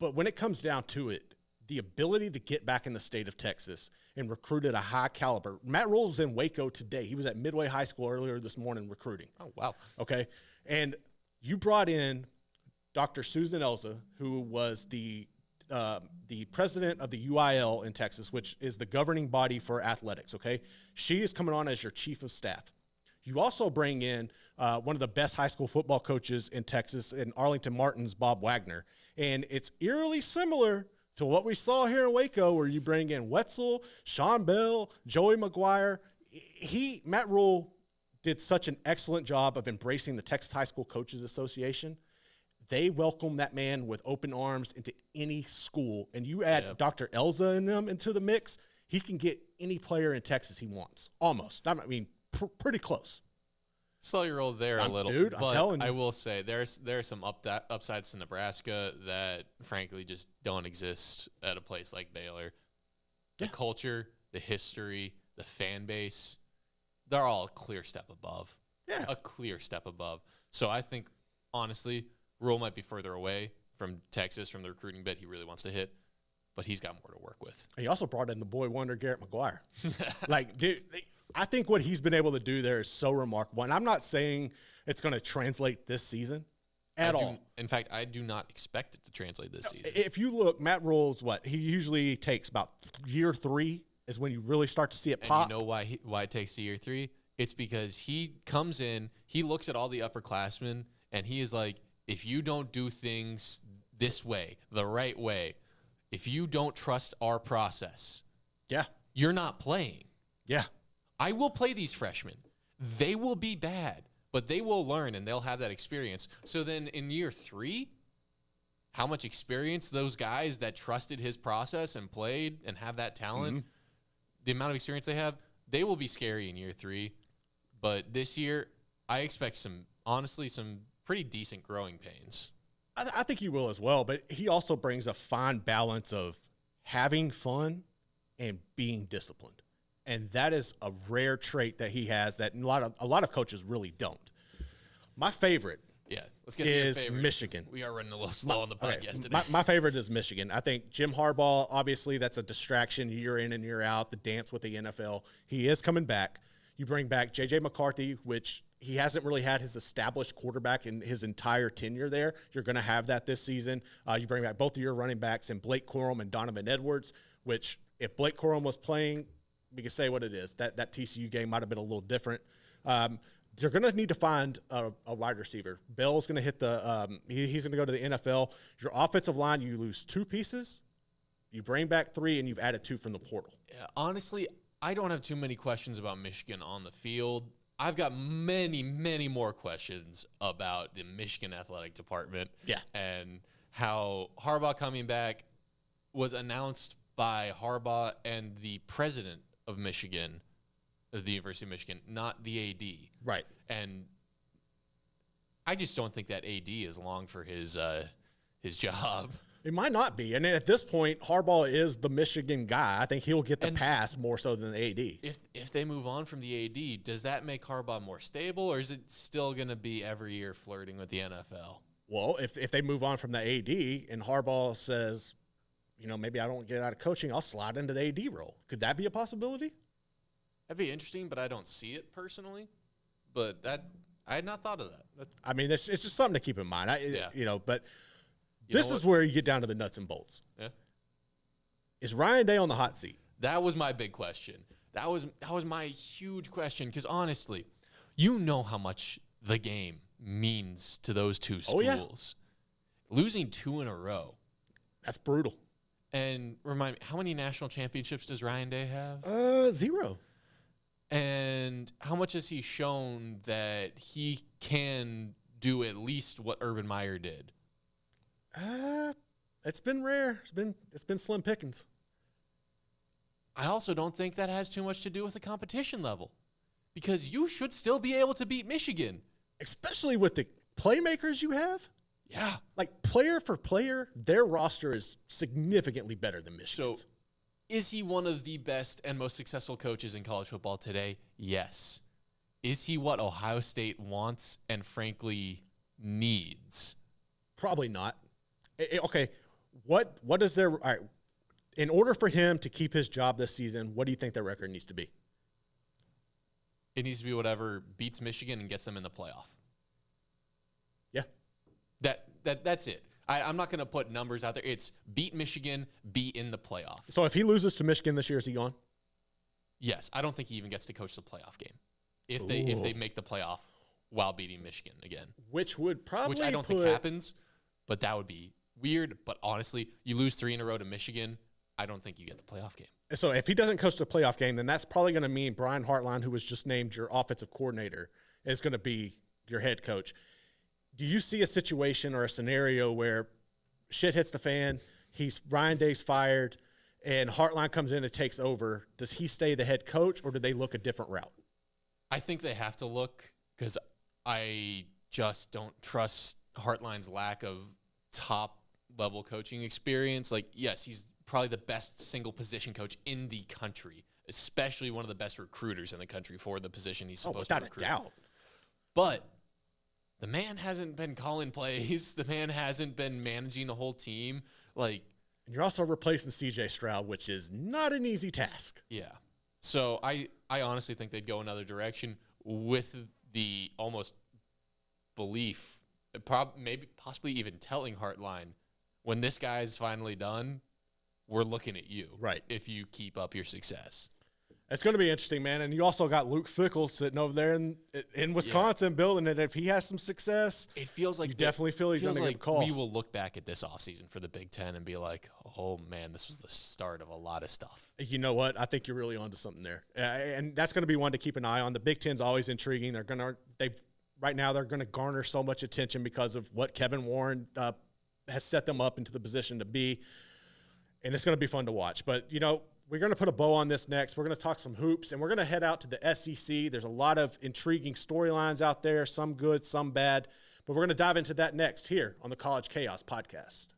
But when it comes down to it, the ability to get back in the state of Texas and recruit at a high caliber. Matt Rule's in Waco today. He was at Midway High School earlier this morning recruiting. Oh, wow. Okay. And you brought in Dr. Susan Elza, who was the president of the UIL in Texas, which is the governing body for athletics, okay? She is coming on as your chief of staff. You also bring in one of the best high school football coaches in Texas, in Arlington Martin's Bob Wagner. And it's eerily similar to what we saw here in Waco, where you bring in Wetzel, Sean Bell, Joey McGuire. Matt Rule did such an excellent job of embracing the Texas High School Coaches Association. They welcome that man with open arms into any school. And you add Dr. Elza into the mix, he can get any player in Texas he wants. Almost. I mean, pretty close. Slow your roll there a little. Dude, but I'm telling you. I will say there are some upsides to Nebraska that, frankly, just don't exist at a place like Baylor. The culture, the history, the fan base, they're all a clear step above. Yeah. A clear step above. So I think, honestly, Rule might be further away from Texas, from the recruiting bit he really wants to hit, but he's got more to work with. He also brought in the boy wonder, Garrett McGuire. Like, dude, I think what he's been able to do there is so remarkable. And I'm not saying it's going to translate this season at all. In fact, I do not expect it to translate this season. If you look, Matt Rule's he usually takes about year 3 is when you really start to see it pop. And you know why it takes to year 3? It's because he comes in, he looks at all the upperclassmen, and he is like, if you don't do things this way, the right way, if you don't trust our process, you're not playing. Yeah. I will play these freshmen. They will be bad, but they will learn and they'll have that experience. So then in year 3, how much experience those guys that trusted his process and played and have that talent, the amount of experience they have, they will be scary in year 3. But this year, I expect some pretty decent growing pains. I think he will as well, but he also brings a fine balance of having fun and being disciplined. And that is a rare trait that he has that a lot of coaches really don't. My favorite let's get to your favorite. Michigan. We are running a little slow on the podcast today. My favorite is Michigan. I think Jim Harbaugh, obviously, that's a distraction year in and year out, the dance with the NFL. He is coming back. You bring back J.J. McCarthy, which he hasn't really had his established quarterback in his entire tenure there. You're going to have that this season. You bring back both of your running backs in Blake Corum and Donovan Edwards, which if Blake Corum was playing, we can say what it is. That TCU game might have been a little different. They're going to need to find a wide receiver. Bell's going to hit he's going to go to the NFL. Your offensive line, you lose 2 pieces. You bring back 3, and you've added 2 from the portal. Yeah, honestly, I don't have too many questions about Michigan on the field. I've got many, many more questions about the Michigan athletic department. Yeah. And how Harbaugh coming back was announced by Harbaugh and the president of Michigan, of the University of Michigan, not the AD. Right. And I just don't think that AD is long for his job. It might not be. And at this point, Harbaugh is the Michigan guy. I think he'll get the pass more so than the AD. If they move on from the AD, does that make Harbaugh more stable, or is it still going to be every year flirting with the NFL? Well, if they move on from the AD and Harbaugh says, maybe I don't get out of coaching, I'll slide into the AD role. Could that be a possibility? That'd be interesting, but I don't see it personally. But I had not thought of that. I mean, it's just something to keep in mind. But this is what? where you get down to the nuts and bolts. Yeah. Is Ryan Day on the hot seat? That was my big question. That was my huge question, because honestly, you know how much the game means to those two schools. Yeah. Losing 2 in a row. That's brutal. And remind me, how many national championships does Ryan Day have? 0. And how much has he shown that he can do at least what Urban Meyer did? It's been rare. It's been slim pickings. I also don't think that has too much to do with the competition level, because you should still be able to beat Michigan. Especially with the playmakers you have. Yeah. Like, player for player, their roster is significantly better than Michigan's. So, is he one of the best and most successful coaches in college football today? Yes. Is he what Ohio State wants and frankly needs? Probably not. Okay, what is their – all right, in order for him to keep his job this season, what do you think their record needs to be? It needs to be whatever beats Michigan and gets them in the playoff. Yeah. That's it. I'm not going to put numbers out there. It's beat Michigan, be in the playoff. So if he loses to Michigan this year, is he gone? Yes. I don't think he even gets to coach the playoff game if they make the playoff while beating Michigan again. Which would probably Which I don't think happens, but that would be weird. But honestly, you lose 3 in a row to Michigan, I don't think you get the playoff game. So if he doesn't coach the playoff game, then that's probably going to mean Brian Hartline, who was just named your offensive coordinator, is going to be your head coach. Do you see a situation or a scenario where shit hits the fan, Ryan Day's fired, and Hartline comes in and takes over? Does he stay the head coach, or do they look a different route? I think they have to look, because I just don't trust Hartline's lack of top-level coaching experience. Like, yes, he's probably the best single position coach in the country, especially one of the best recruiters in the country for the position he's supposed to recruit. Without a doubt. But the man hasn't been calling plays. The man hasn't been managing a whole team. Like, and you're also replacing C.J. Stroud, which is not an easy task. Yeah. So I honestly think they'd go another direction with the almost belief, maybe possibly even telling Hartline, when this guy's finally done, we're looking at you. Right. If you keep up your success. It's going to be interesting, man. And you also got Luke Fickell sitting over there in Wisconsin building it. If he has some success, it feels like you definitely feel he's going to get a call. We will look back at this offseason for the Big Ten and be like, oh, man, this was the start of a lot of stuff. You know what? I think you're really onto something there. And that's going to be one to keep an eye on. The Big Ten's always intriguing. Right now they're going to garner so much attention because of what Kevin Warren has set them up into the position to be. And it's going to be fun to watch. But, we're going to put a bow on this next. We're going to talk some hoops, and we're going to head out to the SEC. There's a lot of intriguing storylines out there, some good, some bad. But we're going to dive into that next here on the College Chaos Podcast.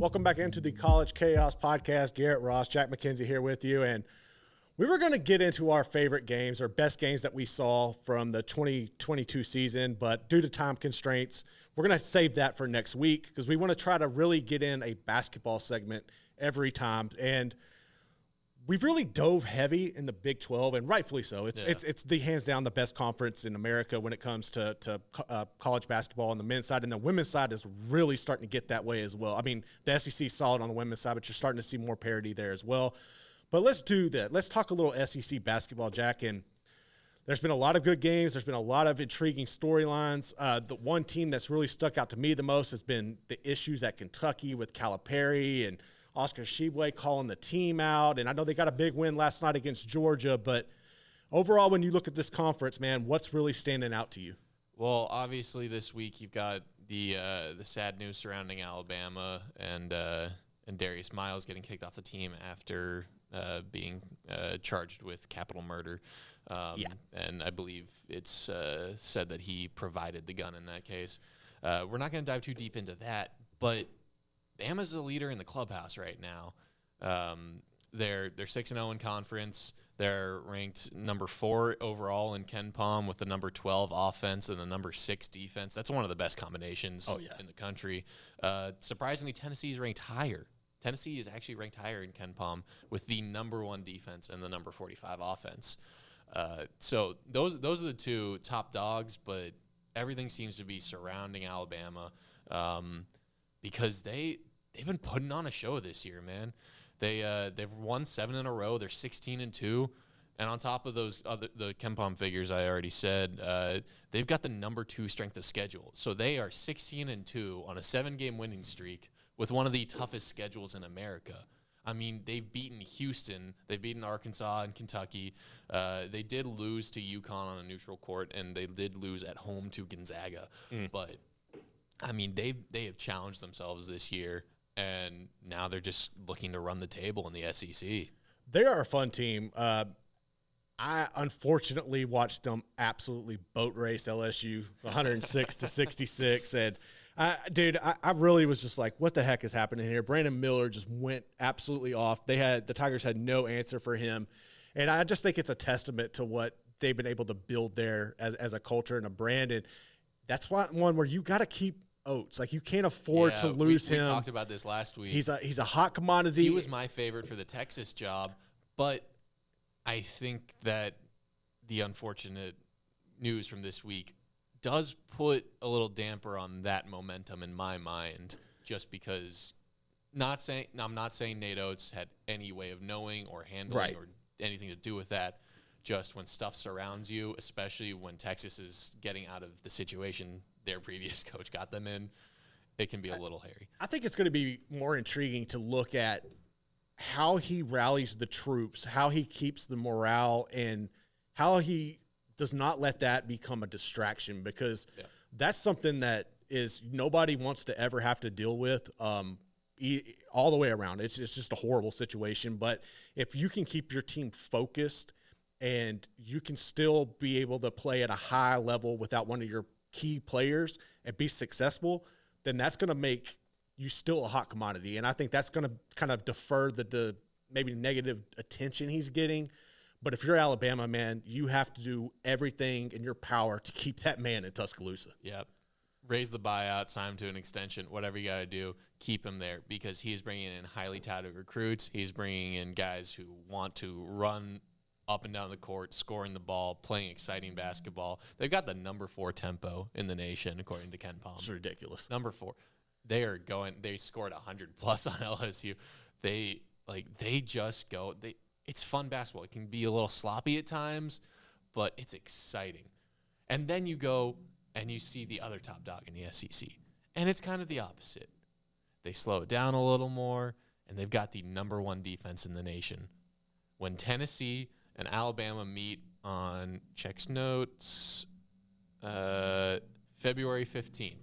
Welcome back into the College Chaos Podcast. Garrett, Ross, Jack Mackenzie here with you. And we were going to get into our favorite games or best games that we saw from the 2022 season, but due to time constraints, we're going to save that for next week because we want to try to really get in a basketball segment every time. And we've really dove heavy in the Big 12, and rightfully so. It's the hands down the best conference in America when it comes to college basketball on the men's side, and the women's side is really starting to get that way as well. I mean, the SEC is solid on the women's side, but you're starting to see more parity there as well. But let's do that. Let's talk a little SEC basketball, Jack. And there's been a lot of good games. There's been a lot of intriguing storylines. The one team that's really stuck out to me the most has been the issues at Kentucky with Calipari and Oscar Tshiebwe calling the team out. And I know they got a big win last night against Georgia. But overall, when you look at this conference, man, what's really standing out to you? Well, obviously this week you've got the sad news surrounding Alabama and Darius Miles getting kicked off the team after being charged with capital murder. And I believe it's said that he provided the gun in that case. We're not going to dive too deep into that, but Bama's the leader in the clubhouse right now. They're 6-0 in conference. They're ranked number 4 overall in KenPom with the number 12 offense and the number 6 defense. That's one of the best combinations in the country. Surprisingly, Tennessee's ranked higher. Tennessee is actually ranked higher in KenPom with the number 1 defense and the number 45 offense. So those are the two top dogs, but everything seems to be surrounding Alabama because they've been putting on a show this year, man. They've won 7 in a row. They're 16-2, and on top of those the KenPom figures I already said, they've got the number 2 strength of schedule. So they are 16-2 on a 7-game winning streak with one of the toughest schedules in America. I mean, they've beaten Houston, they've beaten Arkansas and Kentucky. They did lose to UConn on a neutral court, and they did lose at home to Gonzaga. But I mean, they have challenged themselves this year, and now they're just looking to run the table in the SEC. They are a fun team. I unfortunately watched them absolutely boat race LSU 106-66, and I really was just like, what the heck is happening here? Brandon Miller just went absolutely off. The Tigers had no answer for him, and I just think it's a testament to what they've been able to build there as a culture and a brand, and that's one where you got to keep Oates. Like, you can't afford to lose him. We talked about this last week. He's a hot commodity. He was my favorite for the Texas job, but I think that the unfortunate news from this week does put a little damper on that momentum in my mind, just because I'm not saying Nate Oates had any way of knowing or handling or anything to do with that. Just when stuff surrounds you, especially when Texas is getting out of the situation their previous coach got them in, it can be a little hairy. I think it's going to be more intriguing to look at how he rallies the troops, how he keeps the morale, and how he does not let that become a distraction, because that's something that is nobody wants to ever have to deal with all the way around. It's just a horrible situation. But if you can keep your team focused and you can still be able to play at a high level without one of your key players and be successful, then that's going to make you still a hot commodity. And I think that's going to kind of defer the maybe negative attention he's getting. But if you're Alabama, man, you have to do everything in your power to keep that man in Tuscaloosa. Yep. Raise the buyout, sign him to an extension, whatever you got to do, keep him there, because he's bringing in highly touted recruits. He's bringing in guys who want to run up and down the court, scoring the ball, playing exciting basketball. They've got the number 4 tempo in the nation, according to KenPom. It's ridiculous. Number 4. They scored 100+ on LSU. They just go. It's fun basketball. It can be a little sloppy at times, but it's exciting. And then you go and you see the other top dog in the SEC, and it's kind of the opposite. They slow it down a little more, and they've got the number 1 defense in the nation. When Tennessee and Alabama meet on checks notes February 15th,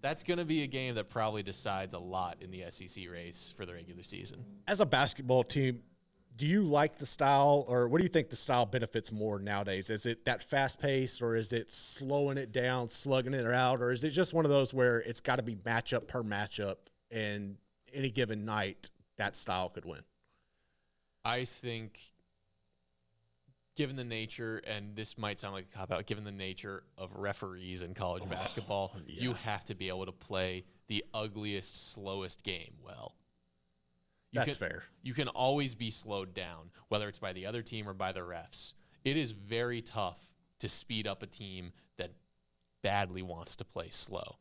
that's going to be a game that probably decides a lot in the SEC race for the regular season. As a basketball team, do you like the style, or what do you think the style benefits more nowadays? Is it that fast pace, or is it slowing it down, slugging it out, or is it just one of those where it's got to be matchup per matchup and any given night, that style could win. I think, given the nature, and this might sound like a cop-out, given the nature of referees in college basketball, you have to be able to play the ugliest, slowest game well. That's fair. You can always be slowed down, whether it's by the other team or by the refs. It is very tough to speed up a team that badly wants to play slow.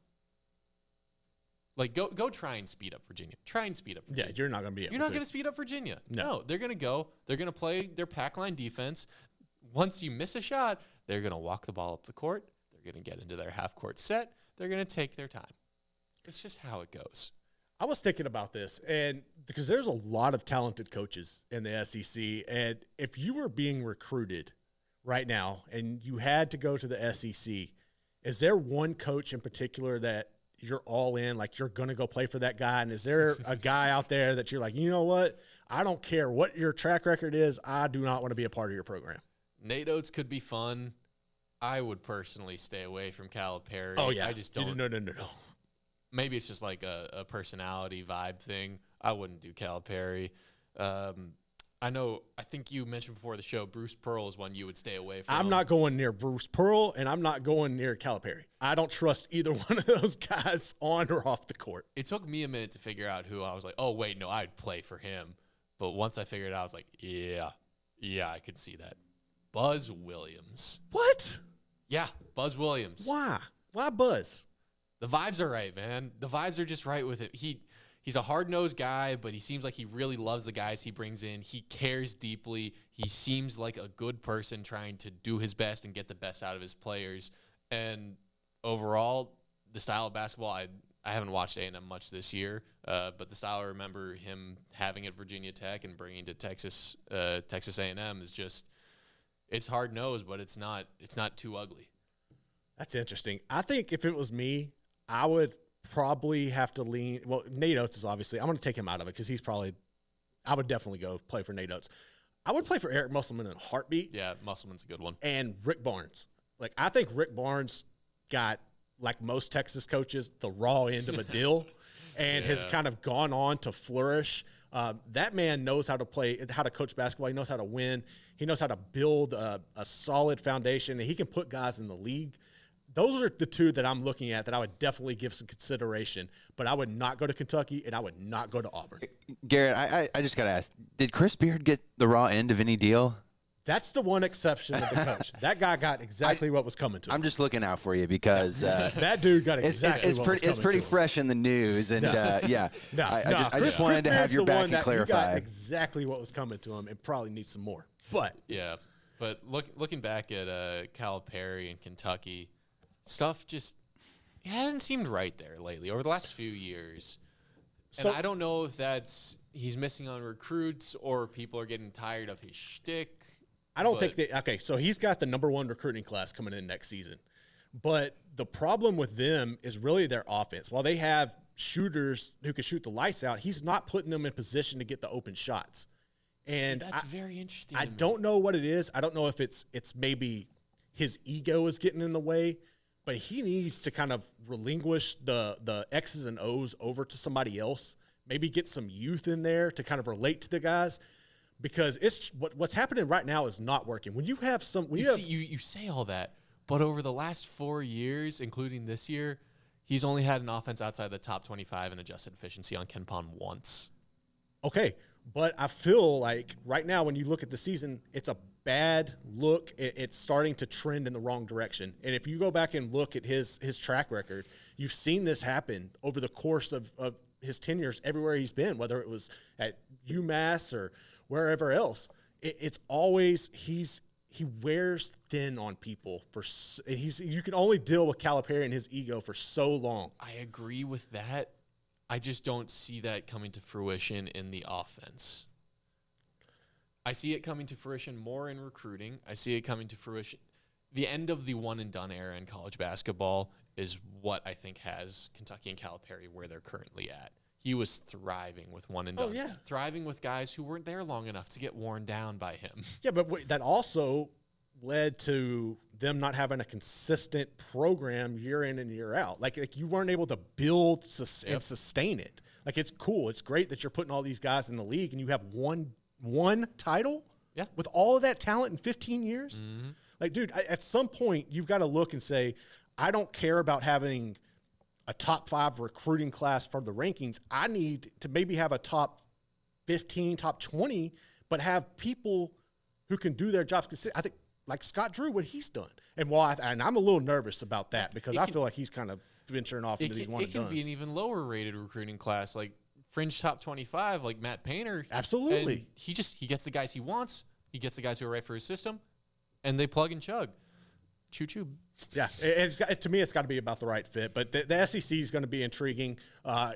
Like, go try and speed up Virginia. Try and speed up Virginia. Yeah, you're not going to be able You're not going to speed up Virginia. No, they're going to go. They're going to play their pack line defense. Once you miss a shot, they're going to walk the ball up the court. They're going to get into their half-court set. They're going to take their time. It's just how it goes. I was thinking about this, and because there's a lot of talented coaches in the SEC, and if you were being recruited right now and you had to go to the SEC, is there one coach in particular that you're all in, like you're going to go play for that guy? And is there a guy out there that you're like, you know what? I don't care what your track record is. I do not want to be a part of your program. Nate Oates could be fun. I would personally stay away from Calipari. Oh, yeah. I just don't. No. Maybe it's just like a personality vibe thing. I wouldn't do Calipari. I think you mentioned before the show, Bruce Pearl is one you would stay away from. I'm not going near Bruce Pearl, and I'm not going near Calipari. I don't trust either one of those guys on or off the court. It took me a minute to figure out who. I was like, oh, wait, no, I'd play for him. But once I figured it out, I was like, yeah, I could see that. Buzz Williams. What? Yeah, Buzz Williams. Why? Why Buzz? The vibes are right, man. The vibes are just right with it. He's a hard-nosed guy, but he seems like he really loves the guys he brings in. He cares deeply. He seems like a good person trying to do his best and get the best out of his players. And overall, the style of basketball, I haven't watched A&M much this year, but the style I remember him having at Virginia Tech and bringing to Texas A&M is just, it's hard-nosed, but it's not too ugly. That's interesting. I think if it was me, I would probably have to lean. Well, Nate Oates is obviously. I'm going to take him out of it because he's probably. I would definitely go play for Nate Oates. I would play for Eric Musselman in a heartbeat. Yeah, Musselman's a good one. And Rick Barnes. Like, I think Rick Barnes got, like most Texas coaches, the raw end of a deal, and has kind of gone on to flourish. That man knows how to play, how to coach basketball. He knows how to win. He knows how to build a solid foundation, and he can put guys in the league. Those are the two that I'm looking at that I would definitely give some consideration, but I would not go to Kentucky and I would not go to Auburn. Garrett, I just got to ask, did Chris Beard get the raw end of any deal? That's the one exception of the coach. That guy got exactly what was coming to him. I'm just looking out for you because that dude got exactly what was coming to him. It's pretty fresh in the news, and I just wanted to have your back and clarify. Got exactly what was coming to him and probably needs some more. But looking back at Calipari and Kentucky, stuff just it hasn't seemed right there lately over the last few years. And I don't know if that's he's missing on recruits or people are getting tired of his shtick. I don't think that. Okay, so he's got the #1 recruiting class coming in next season. But the problem with them is really their offense. While they have shooters who can shoot the lights out, he's not putting them in position to get the open shots. And that's very interesting. I don't know what it is. I don't know if it's maybe his ego is getting in the way, but he needs to kind of relinquish the X's and O's over to somebody else. Maybe get some youth in there to kind of relate to the guys, because it's what's happening right now is not working. When you have some, you say all that, but over the last 4 years, including this year, he's only had an offense outside the top 25 in adjusted efficiency on KenPom once. Okay. But I feel like right now, when you look at the season, it's a bad look. It's starting to trend in the wrong direction. And if you go back and look at his track record, you've seen this happen over the course of his tenures everywhere he's been, whether it was at UMass or wherever else. It's always he wears thin on people you can only deal with Calipari and his ego for so long. I agree with that. I just don't see that coming to fruition in the offense. I see it coming to fruition more in recruiting. I see it coming to fruition. The end of the one-and-done era in college basketball is what I think has Kentucky and Calipari where they're currently at. He was thriving with one-and-dones. Thriving with guys who weren't there long enough to get worn down by him. Yeah, but that also led to them not having a consistent program year in and year out. Like you weren't able to build and sustain it. Like, it's cool. It's great that you're putting all these guys in the league and you have one title with all of that talent in 15 years. Mm-hmm. Like, dude, at some point you've got to look and say, I don't care about having a top 5 recruiting class for the rankings. I need to maybe have a top 15, top 20, but have people who can do their jobs. Because I think, like Scott Drew, what he's done. And and I'm a little nervous about that because I feel like he's kind of venturing off into these one and dones. It can be an even lower rated recruiting class, like fringe top 25, like Matt Painter. Absolutely. And he gets the guys he wants. He gets the guys who are right for his system, and they plug and chug. Choo-choo. Yeah, to me, it's got to be about the right fit. But the SEC is going to be intriguing.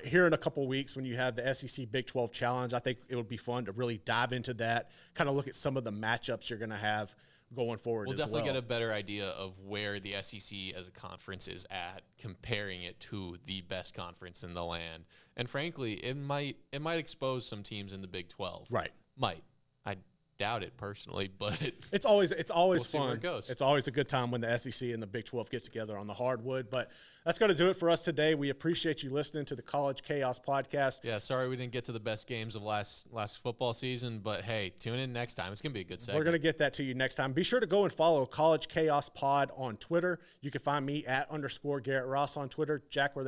Here in a couple of weeks when you have the SEC Big 12 Challenge, I think it would be fun to really dive into that, kind of look at some of the matchups you're going to have going forward. We'll definitely get a better idea of where the SEC as a conference is at, comparing it to the best conference in the land. And frankly, it might expose some teams in the Big 12. Right. Might. I doubt it personally, but it's always we'll fun. See where it goes. It's always a good time when the SEC and the Big 12 get together on the hardwood. But that's going to do it for us today. We appreciate you listening to the College Chaos Podcast. Yeah, sorry we didn't get to the best games of last football season, but hey, tune in next time. It's going to be a good segment. We're going to get that to you next time. Be sure to go and follow College Chaos Pod on Twitter. You can find me at _Garrett Ross on Twitter. Jack, where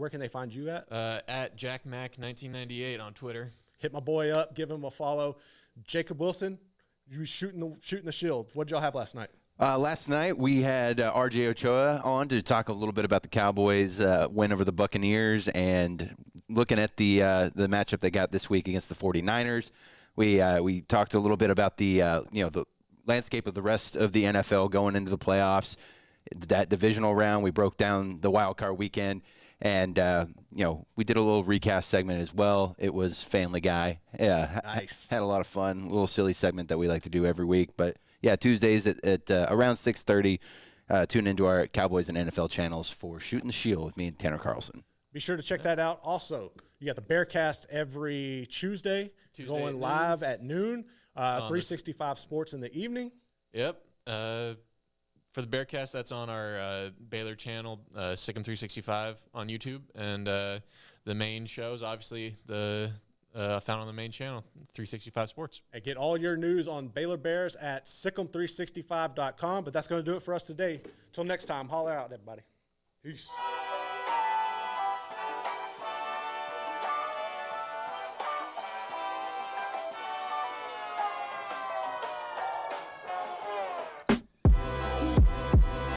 can they find you at? At JackMac1998 on Twitter. Hit my boy up. Give him a follow. Jacob Wilson, you shooting the shield. What did y'all have last night? Last night we had RJ Ochoa on to talk a little bit about the Cowboys' win over the Buccaneers and looking at the matchup they got this week against the 49ers. We talked a little bit about the the landscape of the rest of the NFL going into the playoffs, that divisional round. We broke down the wild card weekend, and we did a little recast segment as well. It was Family Guy. Yeah, nice. Had a lot of fun. A little silly segment that we like to do every week, but. Yeah, Tuesdays at around 6:30. Tune into our Cowboys and NFL channels for Shooting the Shield with me and Tanner Carlson. Be sure to check that out. Also, you got the Bearcast every Tuesday going live at noon. 365 Sports in the evening. Yep. For the Bearcast, that's on our Baylor channel, Sikkim 365 on YouTube, and the main shows, obviously found on the main channel, 365 Sports. And get all your news on Baylor Bears at Sikkim365.com. But that's going to do it for us today. Until next time, holler out, everybody. Peace.